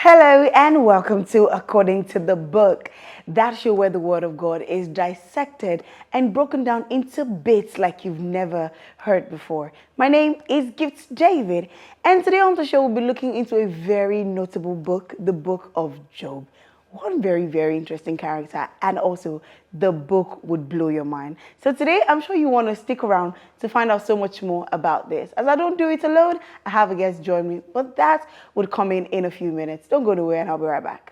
Hello and welcome to According to the Book, that show where the Word of God is dissected and broken down into bits like you've never heard before. My name is Gift David, and today on the show we'll be looking into a very notable book, the book of Job. One very, very interesting character, and also the book would blow your mind. So today, I'm sure you want to stick around to find out so much more about this. As I don't do it alone, I have a guest join me, but that would come in a few minutes. Don't go nowhere, and I'll be right back.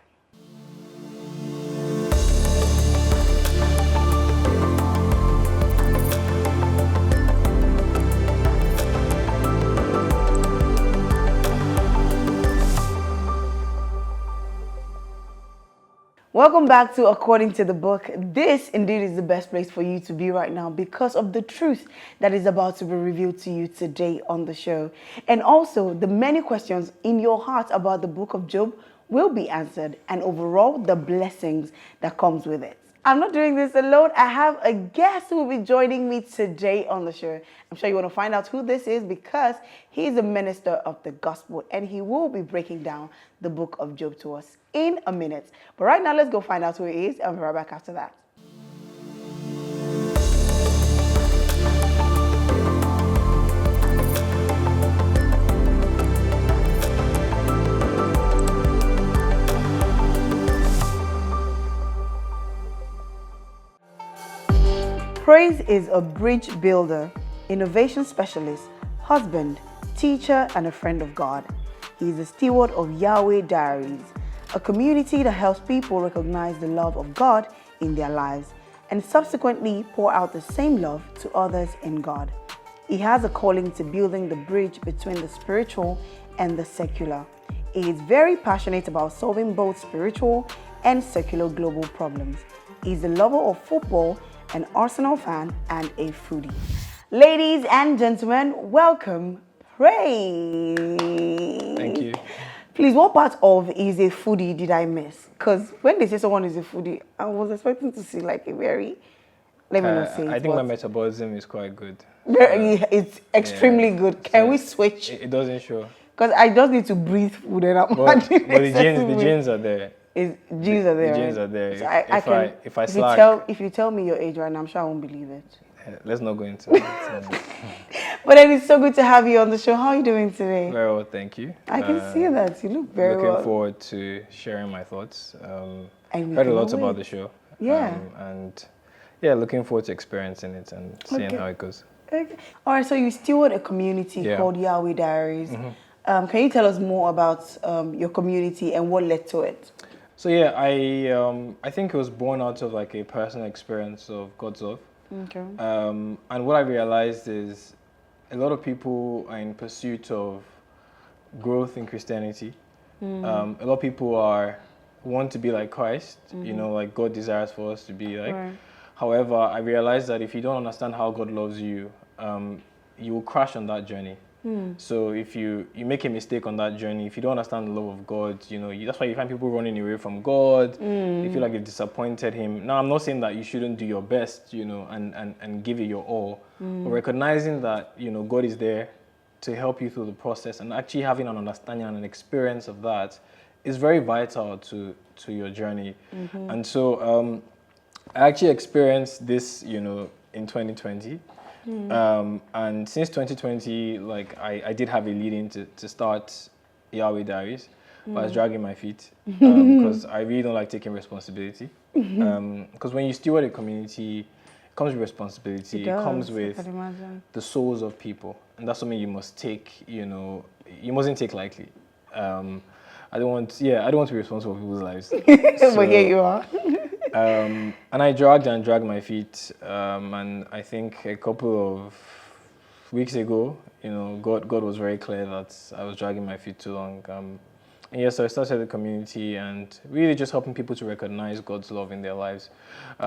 Welcome back to According to the Book. This indeed is the best place for you to be right now because of the truth that is about to be revealed to you today on the show. And also, the many questions in your heart about the book of Job will be answered, and overall, the blessings that comes with it. I'm not doing this alone. I have a guest who will be joining me today on the show. I'm sure you want to find out who this is because he's a minister of the gospel and he will be breaking down the book of Job to us in a minute. But right now, let's go find out who he is. I'll be right back after that. Praise is a bridge builder, innovation specialist, husband, teacher, and a friend of God. He is a steward of Yahweh Diaries, a community that helps people recognize the love of God in their lives and subsequently pour out the same love to others in God. He has a calling to building the bridge between the spiritual and the secular. He is very passionate about solving both spiritual and secular global problems. He is a lover of football, an Arsenal fan, and a foodie. Ladies and gentlemen, welcome, Praise. Thank you. Please, what part of is a foodie did I miss? Because when they say someone is a foodie, I was expecting to see like a very, let me not say it, I think my metabolism is quite good. it's extremely good. Can we switch? It doesn't show. Because I just need to breathe food and I'm But the genes are there. Genes are there. The genes are there. So if I slack, if you tell me your age right now, I'm sure I won't believe it. let's not go into it. But then it's so good to have you on the show. How are you doing today? Very well, thank you. I can see that. You look very well. Looking forward to sharing my thoughts. And Heard a lot about the show. Yeah. And yeah, looking forward to experiencing it and seeing how it goes. Okay. All right, so you steward a community called Yahweh Diaries. Mm-hmm. Can you tell us more about your community and what led to it? So yeah, I think it was born out of like a personal experience of God's love. Okay. And what I realized is a lot of people are in pursuit of growth in Christianity. A lot of people want to be like Christ, like God desires for us to be like. Right. However, I realized that if you don't understand how God loves you, you will crash on that journey. So if you make a mistake on that journey, if you don't understand the love of God, that's why you find people running away from God. They feel like they've disappointed him. Now, I'm not saying that you shouldn't do your best, and give it your all, but recognizing that, God is there to help you through the process and actually having an understanding and an experience of that is very vital to your journey. And so I actually experienced this, in 2020. And since 2020, like I did have a lead-in to start Yahweh Diaries, but I was dragging my feet because I really don't like taking responsibility. Because when you steward a community, it comes with responsibility. It comes with the souls of people, and that's something you must take. You mustn't take lightly. I don't want to be responsible for people's lives. But here you are. And I dragged my feet, and I think a couple of weeks ago, God was very clear that I was dragging my feet too long. And yes, so I started the community and really just helping people to recognize God's love in their lives,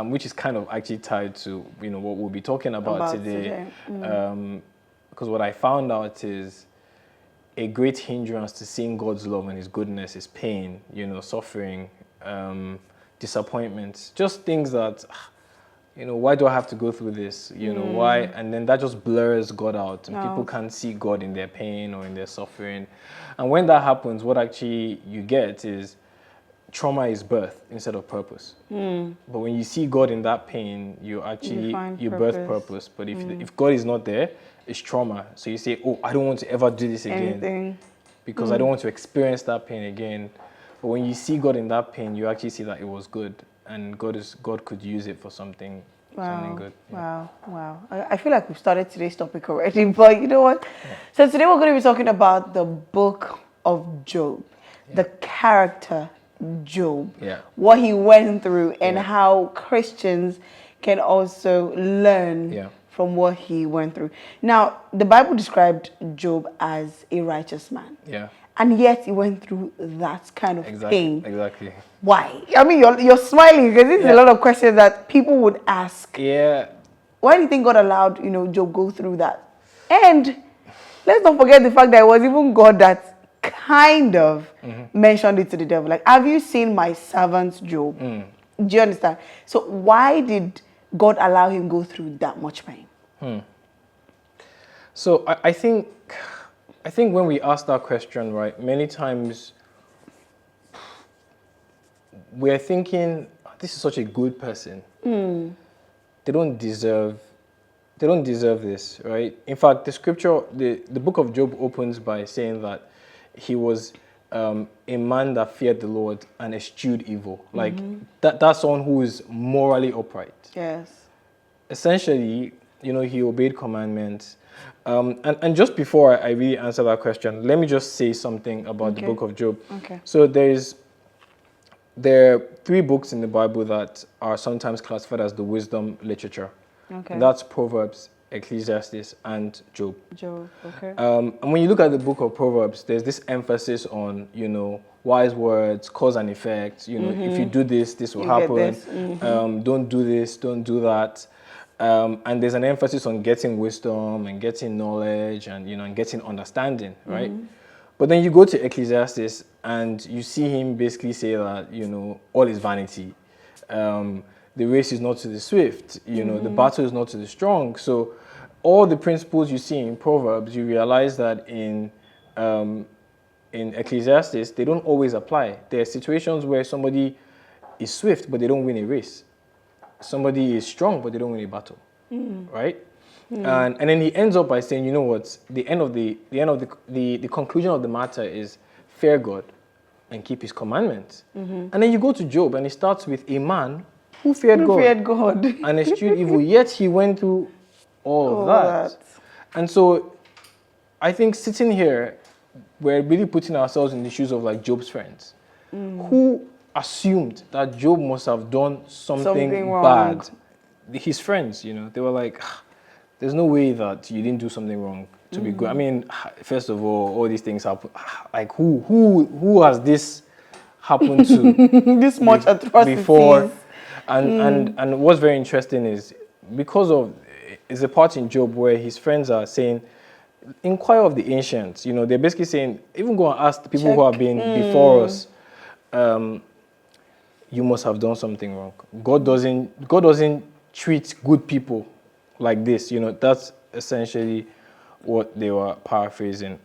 which is kind of actually tied to what we'll be talking about today. Because what I found out is a great hindrance to seeing God's love and His goodness is pain, suffering. Disappointments, just things that why do I have to go through this? Why? And then that just blurs God out, and people Oh. can't see God in their pain or in their suffering. And when that happens, what actually you get is trauma is birth instead of purpose. But when you see God in that pain, you find birth purpose. But if God is not there, it's trauma. So you say, oh, I don't want to ever do this again. Anything. Because I don't want to experience that pain again. But when you see God in that pain, you actually see that it was good, and God could use it for something good. Yeah. Wow. I feel like we've started today's topic already, but you know what? Yeah. So today we're going to be talking about the book of Job, the character Job, what he went through, and how Christians can also learn from what he went through. Now, the Bible described Job as a righteous man. Yeah. And yet he went through that kind of pain. Exactly. Why? I mean, you're smiling because this is a lot of questions that people would ask. Yeah. Why do you think God allowed, Job go through that? And let's not forget the fact that it was even God that kind of mentioned it to the devil. Like, have you seen my servant Job? Do you understand? So why did God allow him go through that much pain? So I think when we ask that question, right, many times we're thinking, this is such a good person. They don't deserve this, right? In fact, the scripture, the book of Job opens by saying that he was a man that feared the Lord and eschewed evil. Like that's someone who is morally upright. Yes. Essentially, he obeyed commandments. And just before I really answer that question, let me just say something about the book of Job. Okay. So there are 3 books in the Bible that are sometimes classified as the wisdom literature. Okay. And that's Proverbs, Ecclesiastes, and Job. Okay. And when you look at the book of Proverbs, there's this emphasis on, wise words, cause and effect. If you do this, this will happen. Don't do this, don't do that. And there's an emphasis on getting wisdom and getting knowledge and, and getting understanding, right? But then you go to Ecclesiastes and you see him basically say that, all is vanity. The race is not to the swift, the battle is not to the strong. So all the principles you see in Proverbs, you realize that in Ecclesiastes, they don't always apply. There are situations where somebody is swift, but they don't win a race. Somebody is strong, but they don't win a battle, right? And then he ends up by saying, you know what? The conclusion of the matter is fear God and keep His commandments. And then you go to Job, and it starts with a man who feared God and eschewed evil, yet he went through all of that. And so, I think sitting here, we're really putting ourselves in the shoes of like Job's friends, who assumed that Job must have done something bad. His friends, they were like, there's no way that you didn't do something wrong to be good. I mean, first of all these things happen. Like, who has this happened to? This much atrocities. Before. And what's very interesting is, because of, is a part in Job where his friends are saying, inquire of the ancients. They're basically saying, even go and ask the people who have been before us, you must have done something wrong. God doesn't treat good people like this. That's essentially what they were paraphrasing.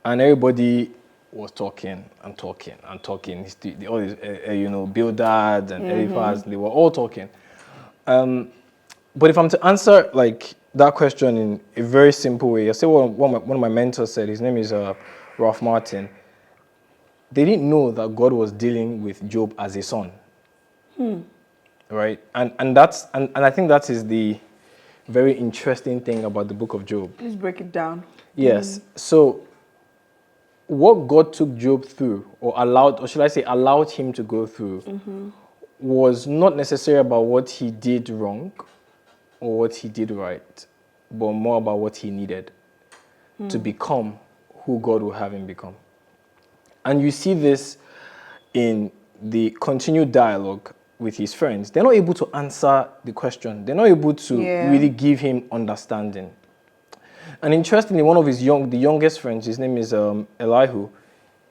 And everybody was talking. All these, Bildad and Eliphaz, they were all talking. But if I'm to answer like that question in a very simple way, I say what one of my mentors said. His name is Ralph Martin. They didn't know that God was dealing with Job as a son, right? And I think that is the very interesting thing about the book of Job. Please break it down. Yes. So, what God took Job through, or allowed him to go through, was not necessarily about what he did wrong or what he did right, but more about what he needed to become who God will have him become. And you see this in the continued dialogue with his friends. They're not able to answer the question. They're not able to really give him understanding. And interestingly, one of the youngest friends, his name is Elihu,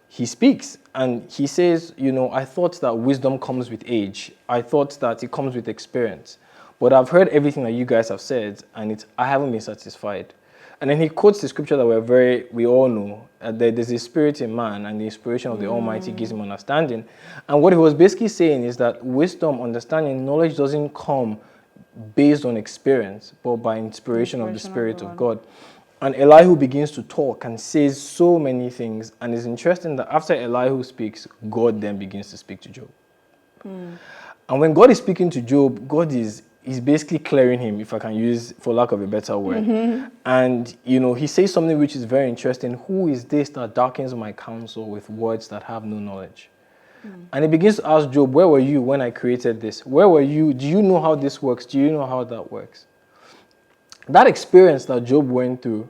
he speaks and he says, I thought that wisdom comes with age. I thought that it comes with experience. but I've heard everything that you guys have said, and I haven't been satisfied. And then he quotes the scripture that we all know, that there's a spirit in man, and the inspiration of the Almighty gives him understanding. And what he was basically saying is that wisdom, understanding, knowledge doesn't come based on experience, but by inspiration of the Spirit of God. And Elihu begins to talk and says so many things. And it's interesting that after Elihu speaks, God then begins to speak to Job. And when God is speaking to Job, God is basically clearing him, if I can use, for lack of a better word. And, he says something which is very interesting. Who is this that darkens my counsel with words that have no knowledge? And he begins to ask Job, where were you when I created this? Where were you? Do you know how this works? Do you know how that works? That experience that Job went through,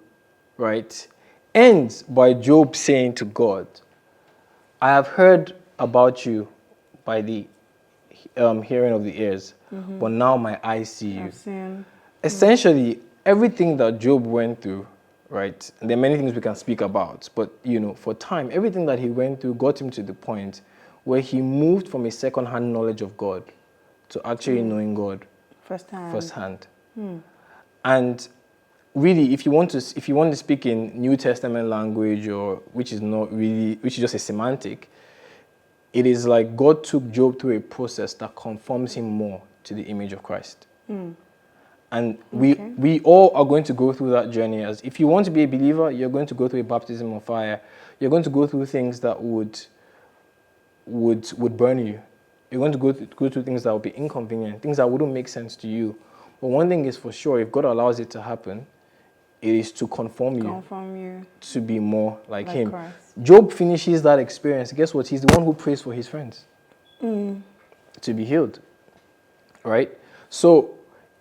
right, ends by Job saying to God, I have heard about you by the hearing of the ears, but now my eyes see you. Essentially, everything that Job went through, right, and there are many things we can speak about, but, for time, everything that he went through got him to the point where he moved from a second-hand knowledge of God to actually knowing God firsthand. And really, if you want to speak in New Testament language, or which is just a semantic, it is like God took Job through a process that conforms him more to the image of Christ. And we all are going to go through that journey. As if you want to be a believer, you're going to go through a baptism of fire. You're going to go through things that would burn you. You're going to go through things that will be inconvenient, things that wouldn't make sense to you. But one thing is for sure, if God allows it to happen, it is to conform you to be more like him. Christ. Job finishes that experience. Guess what? He's the one who prays for his friends to be healed. Right? So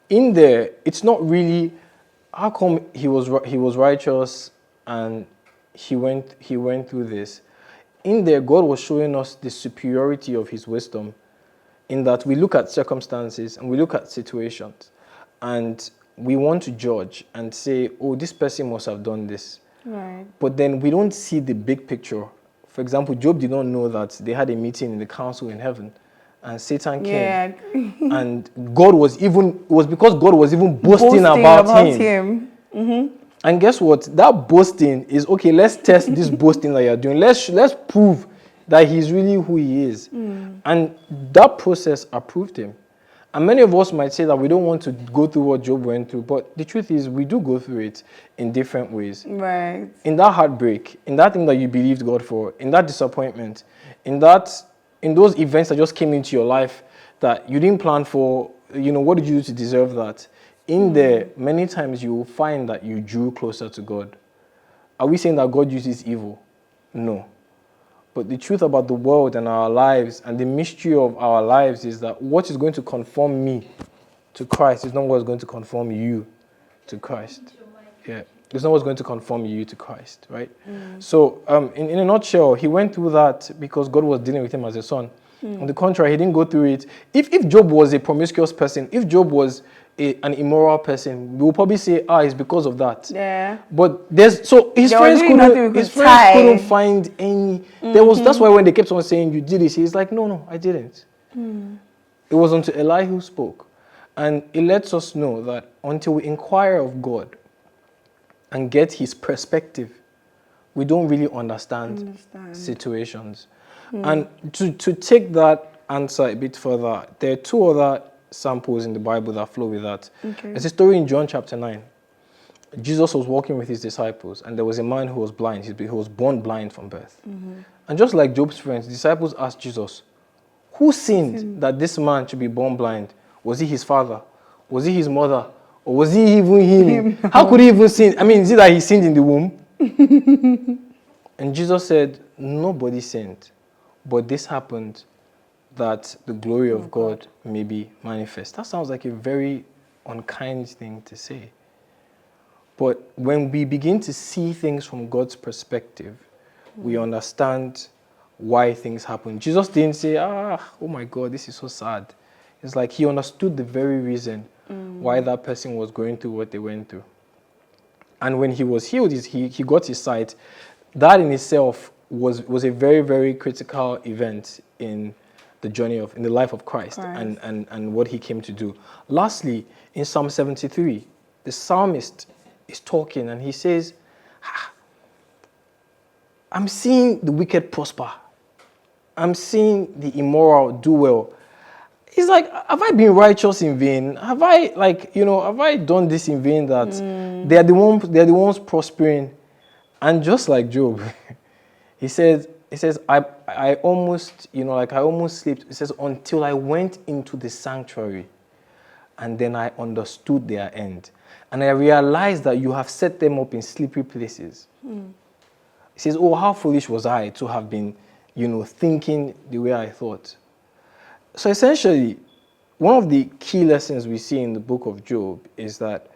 in there, it's not really how come he was righteous and he went through this. In there, God was showing us the superiority of his wisdom, in that we look at circumstances and we look at situations and we want to judge and say, oh, this person must have done this. Right. But then we don't see the big picture. For example, Job did not know that they had a meeting in the council in heaven and Satan came. And it was because God was even boasting about him. And guess what? That boasting is, okay, let's test this boasting that you're doing. Let's prove that he's really who he is. And that process approved him. And many of us might say that we don't want to go through what Job went through, but the truth is we do go through it in different ways. Right. In that heartbreak, in that thing that you believed God for, in that disappointment, in those events that just came into your life that you didn't plan for, what did you do to deserve that? In there, many times you will find that you drew closer to God. Are we saying that God uses evil? No. But the truth about the world and our lives and the mystery of our lives is that what is going to conform me to Christ is not what's going to conform you to Christ. Yeah, it's not what's going to conform you to Christ, right? So, in a nutshell, he went through that because God was dealing with him as a son. On the contrary, he didn't go through it. If Job was a promiscuous person, if Job was an immoral person, we will probably say, it's because of that. Yeah. But his friends couldn't find any. That's why when they kept on saying you did this, he's like, no, I didn't. It was until Elihu spoke. And it lets us know that until we inquire of God and get his perspective, we don't really understand situations. And to take that answer a bit further, there are two other samples in the Bible that flow with that. There's a story in John chapter 9. Jesus was walking with his disciples, and there was a man who was blind. He was born blind from birth. And just like Job's friends, the disciples asked Jesus, who sinned that this man should be born blind? Was he his father? Was he his mother? Or was he even him? How could he even sin? I mean, is it that he sinned in the womb? And Jesus said, nobody sinned, but this happened that the glory of God may be manifest. That sounds like a very unkind thing to say. But when we begin to see things from God's perspective, we understand why things happen. Jesus didn't say, oh my God, this is so sad. It's like he understood the very reason why that person was going through what they went through. And when he was healed, he got his sight. That in itself was a very, very critical event in the journey of, in the life of Christ, and what he came to do. Lastly, in Psalm 73, the psalmist is talking and he says, I'm seeing the wicked prosper. I'm seeing the immoral do well. He's like, have I been righteous in vain? Have I, have I done this in vain that they're the ones prospering? And just like Job, he says, I almost, I almost slept. He says, until I went into the sanctuary and then I understood their end. And I realized that you have set them up in slippery places. He says, oh, how foolish was I to have been, thinking the way I thought. So essentially, one of the key lessons we see in the book of Job is that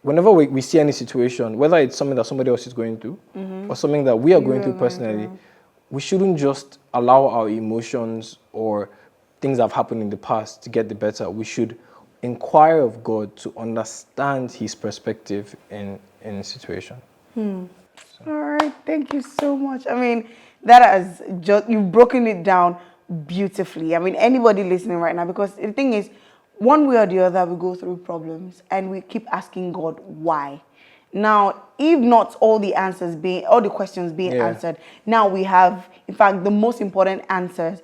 whenever we see any situation, whether it's something that somebody else is going through or something that we are going through personally, we shouldn't just allow our emotions or things that have happened in the past to get the better. We should inquire of God to understand his perspective in the situation. So. All right, thank you so much. I mean, that has just, you've broken it down beautifully. I mean, anybody listening right now, because the thing is, one way or the other, we go through problems and we keep asking God why. Now, if not all the questions being answered, now we have, in fact, the most important answers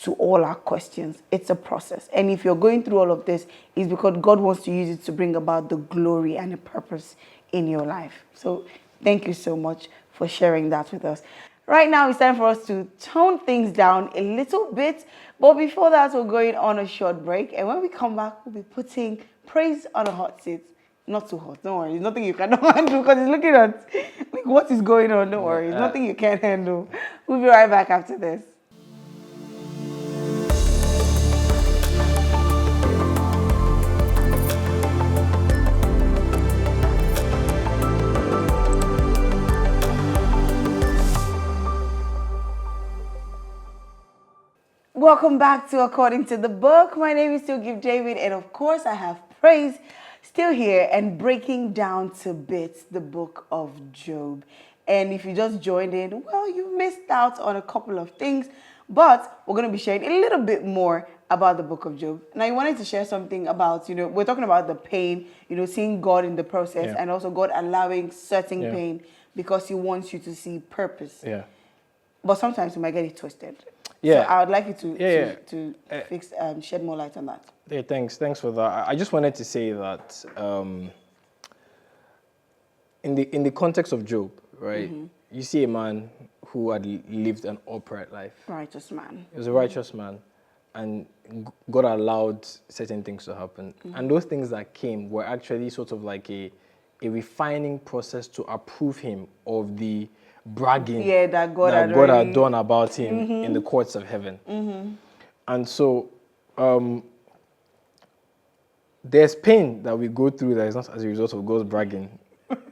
to all our questions. It's a process. And if you're going through all of this, it's because God wants to use it to bring about the glory and the purpose in your life. So thank you so much for sharing that with us. Right now, it's time for us to tone things down a little bit. But before that, we're going on a short break. And when we come back, we'll be putting Praise on a hot seat. Not too hot, don't worry. There's nothing you cannot handle because it's looking at like what is going on. Don't worry. There's nothing you can't handle. We'll be right back after this. Welcome back to According to the Book. My name is still Give David, and of course I have Praise still here and breaking down to bits the book of Job. And if you just joined in, well, you missed out on a couple of things, but we're going to be sharing a little bit more about the book of Job. Now, you wanted to share something about, we're talking about the pain, seeing God in the process, and also God allowing certain pain because he wants you to see purpose. Yeah. But sometimes you might get it twisted. Yeah. So I would like you to shed more light on that. Yeah, thanks for that. I just wanted to say that in the context of Job, right? You see a man who had lived an upright life. Righteous man. He was a righteous man, and God allowed certain things to happen. And those things that came were actually sort of like a refining process to approve him of the bragging that God had done about him in the courts of heaven. And so there's pain that we go through that is not as a result of God's bragging.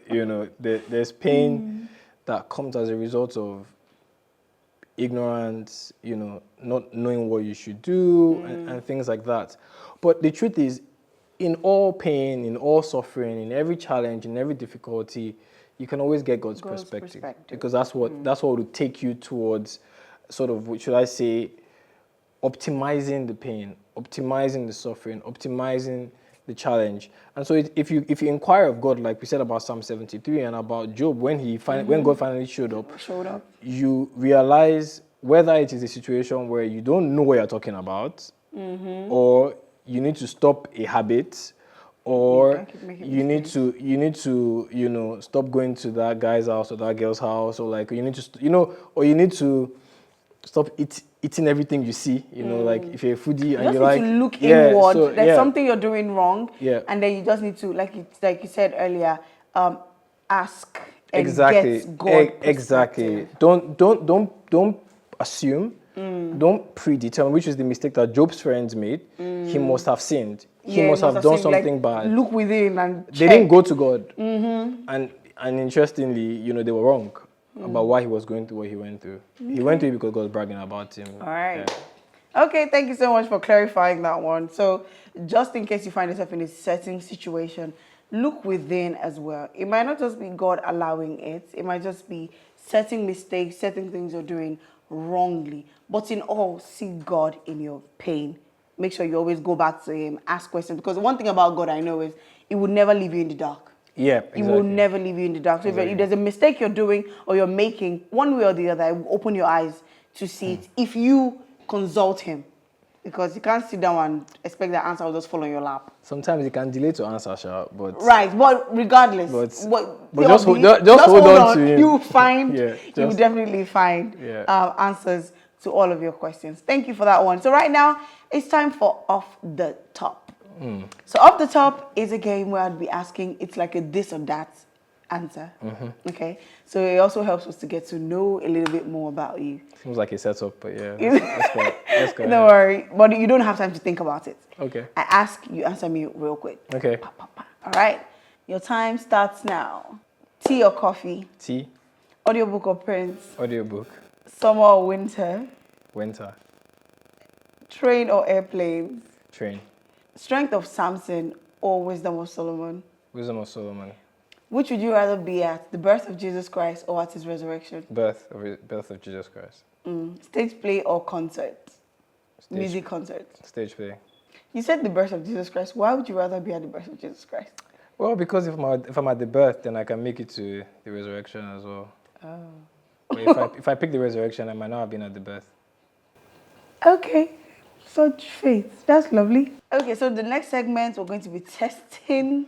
There's pain that comes as a result of ignorance, not knowing what you should do and things like that. But the truth is, in all pain, in all suffering, in every challenge, in every difficulty, you can always get God's perspective. Because that's what will take you towards sort of, what should I say, optimizing the pain, optimizing the suffering, optimizing the challenge. And so if you inquire of God, like we said about Psalm 73 and about Job, when God finally showed up, you realize whether it is a situation where you don't know what you're talking about, or you need to stop a habit, or you need to stop going to that guy's house or that girl's house, or like you need to or you need to stop eating everything you see, like if you're a foodie and you like to look inward. So, there's something you're doing wrong, and then you just need to, like you said earlier, ask and get God exactly. Don't assume. Don't predetermine, which is the mistake that Job's friends made. He must have sinned. He must have done something bad. Look within and check. They didn't go to God. And interestingly, they were wrong about why he was going through what he went through. He went through it because God was bragging about him. All right. Yeah. Okay, thank you so much for clarifying that one. So just in case you find yourself in a certain situation, look within as well. It might not just be God allowing it. It might just be certain mistakes, certain things you're doing wrongly. But in all, see God in your pain. Make sure you always go back to him, ask questions. Because one thing about God I know is he will never leave you in the dark. Yeah, exactly. He will never leave you in the dark. So if there's a mistake you're doing or you're making, one way or the other, it will open your eyes to see it if you consult him. Because you can't sit down and expect the answer will just fall on your lap. Sometimes you can delay to answer, but... Right, but regardless. But just hold on to him. You will find, you will definitely find answers to all of your questions. Thank you for that one. So right now, it's time for Off the Top. So Off the Top is a game where I'd be asking, it's like a this or that answer. Okay, so it also helps us to get to know a little bit more about you. Seems like a setup, but yeah, let's go. Don't worry, but you don't have time to think about it. Okay. I ask, you answer me real quick. Okay. All right, your time starts now. Tea or coffee? Tea. Audiobook or print? Audiobook. Summer or winter? Winter. Train or airplanes? Train. Strength of Samson or wisdom of Solomon? Wisdom of Solomon. Which would you rather be at, the birth of Jesus Christ or at his resurrection? Birth of Jesus Christ. Stage play or concert? Music concert. Stage play. You said the birth of Jesus Christ. Why would you rather be at the birth of Jesus Christ? Well, because if I'm at the birth, then I can make it to the resurrection as well. Oh. But if I pick the resurrection, I might not have been at the birth. Okay. Such faith. That's lovely. Okay, so the next segment, we're going to be testing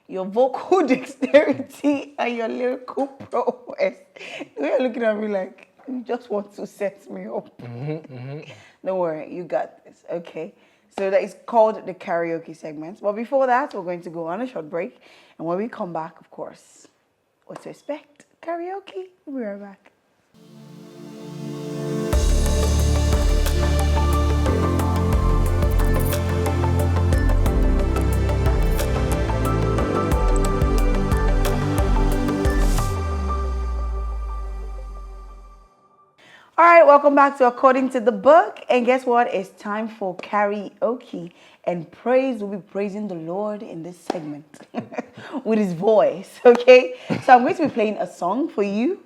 your vocal dexterity and your lyrical prowess. The way you're looking at me like, you just want to set me up. Don't worry, you got this. Okay, so that is called the karaoke segment. But before that, we're going to go on a short break. And when we come back, of course, what to expect? Karaoke. We'll be right back. All right, welcome back to According to the Book. And guess what? It's time for karaoke. And praise, will be praising the Lord in this segment with his voice, okay? So I'm going to be playing a song for you.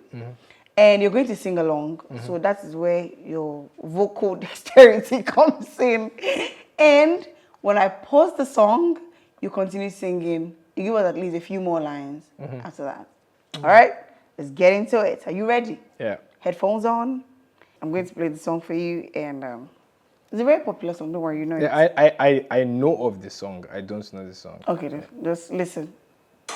And you're going to sing along. So that is where your vocal dexterity comes in. And when I pause the song, you continue singing. You give us at least a few more lines after that. All right? Let's get into it. Are you ready? Yeah. Headphones on. I'm going to play the song for you, and it's a very popular song. Don't worry, you know it. Yeah, I know of the song. I don't know the song. Okay, then, just listen. I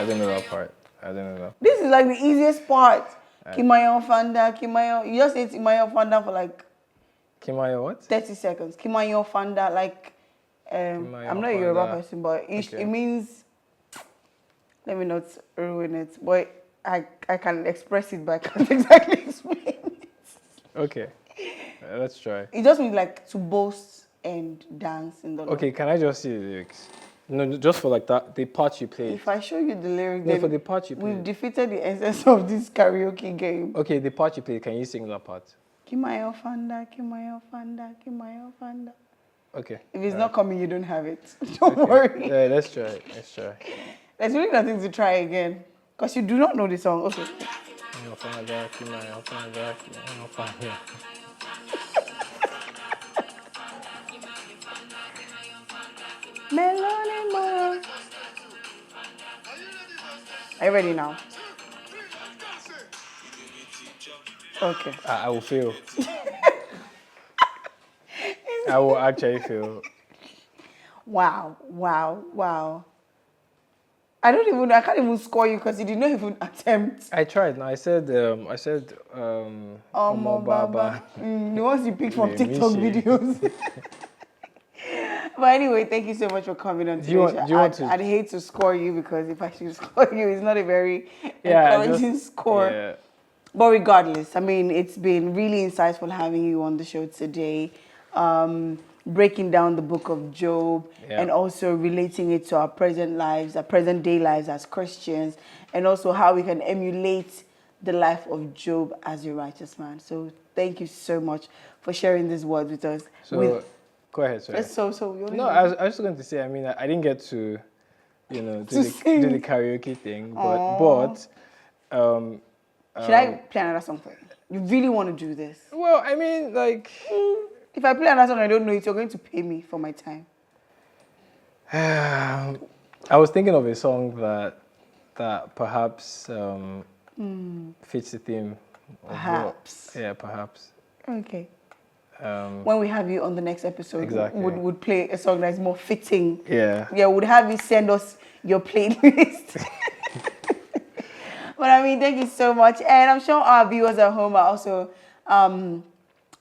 don't know that part. I don't know that. This is like the easiest part. Kimayo Fanda, Kimayo. You just say Kimayo Fanda for like Kimayo what? 30 seconds. Kimayo Fanda, like, I'm not a Yoruba person, but it means, let me not ruin it, but I can express it, but I can't exactly explain it. Okay, let's try. It just means like to boast and dance in the Lord. Okay, can I just see the lyrics? No, just for like that, the part you played. If I show you the lyrics, no, for the part you played. We've defeated the essence of this karaoke game. Okay, the part you played, can you sing that part? Kimayo Fanda, Kimayo Fanda, Kimayo Fanda. Okay. If it's not coming, you don't have it. Don't worry. Yeah, let's try. Let's try. There's really nothing to try again. Because you do not know the song. Okay. Are you ready now? Okay. I will fail. I will actually fail. Wow. I can't even score you because you did not even attempt. I tried. No, I said Omo Baba. The ones you picked from TikTok videos. But anyway, thank you so much for coming on today. I'd hate to score you because if I should score you, it's not a very encouraging score. Yeah. But regardless, I mean, it's been really insightful having you on the show today, breaking down the book of Job and also relating it to our present lives, our present day lives as Christians, and also how we can emulate the life of Job as a righteous man. So thank you so much for sharing these words with us. So, go ahead, sorry. So No, I was just going to say, I mean, I didn't get to, you know, do the karaoke thing, but should I play another song for you? You really want to do this? Well, I mean, like, if I play another song, I don't know it. You're going to pay me for my time. I was thinking of a song that perhaps fits the theme. Perhaps. Perhaps. Okay. When we have you on the next episode, exactly. would play a song that's more fitting. Yeah. Yeah, would have you send us your playlist. But I mean, thank you so much. And I'm sure our viewers at home are also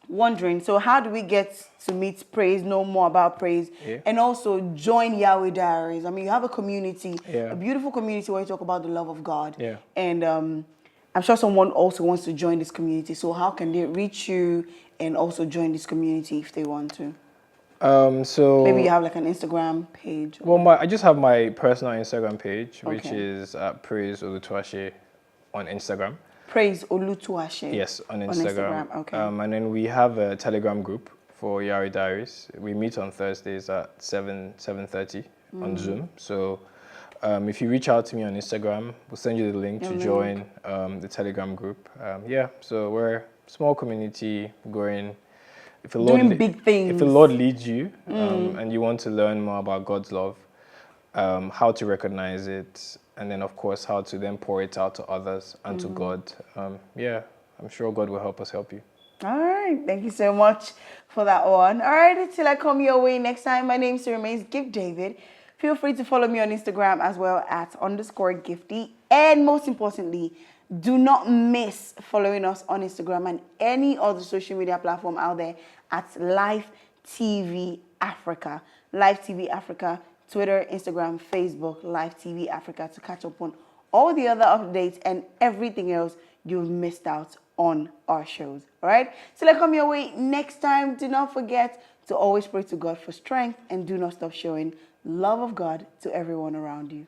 wondering, so how do we get to meet Praise, know more about Praise, and also join Yahweh Diaries? I mean, you have a community, a beautiful community where you talk about the love of God. Yeah. And I'm sure someone also wants to join this community. So how can they reach you and also join this community if they want to? So maybe you have like an Instagram page. Well, I just have my personal Instagram page, which is Praise Olutuasie on Instagram. Praise Olutuasie. Yes, on Instagram. Okay. And then we have a Telegram group for Yahweh Diaries. We meet on Thursdays at 7:30 on Zoom. So if you reach out to me on Instagram, we'll send you the link to join the Telegram group. So we're a small community going. Doing big things. If the Lord leads you and you want to learn more about God's love, how to recognize it, and then, of course, how to then pour it out to others and to God, I'm sure God will help us help you. All right. Thank you so much for that one. All right. Until I come your way next time, my name still remains Gift David. Feel free to follow me on Instagram as well at _Gifty. And most importantly, do not miss following us on Instagram and any other social media platform out there at Live TV Africa. Live TV Africa, Twitter, Instagram, Facebook, Live TV Africa to catch up on all the other updates and everything else you've missed out on our shows. All right? Till I come your way next time, do not forget to always pray to God for strength and do not stop showing love of God to everyone around you.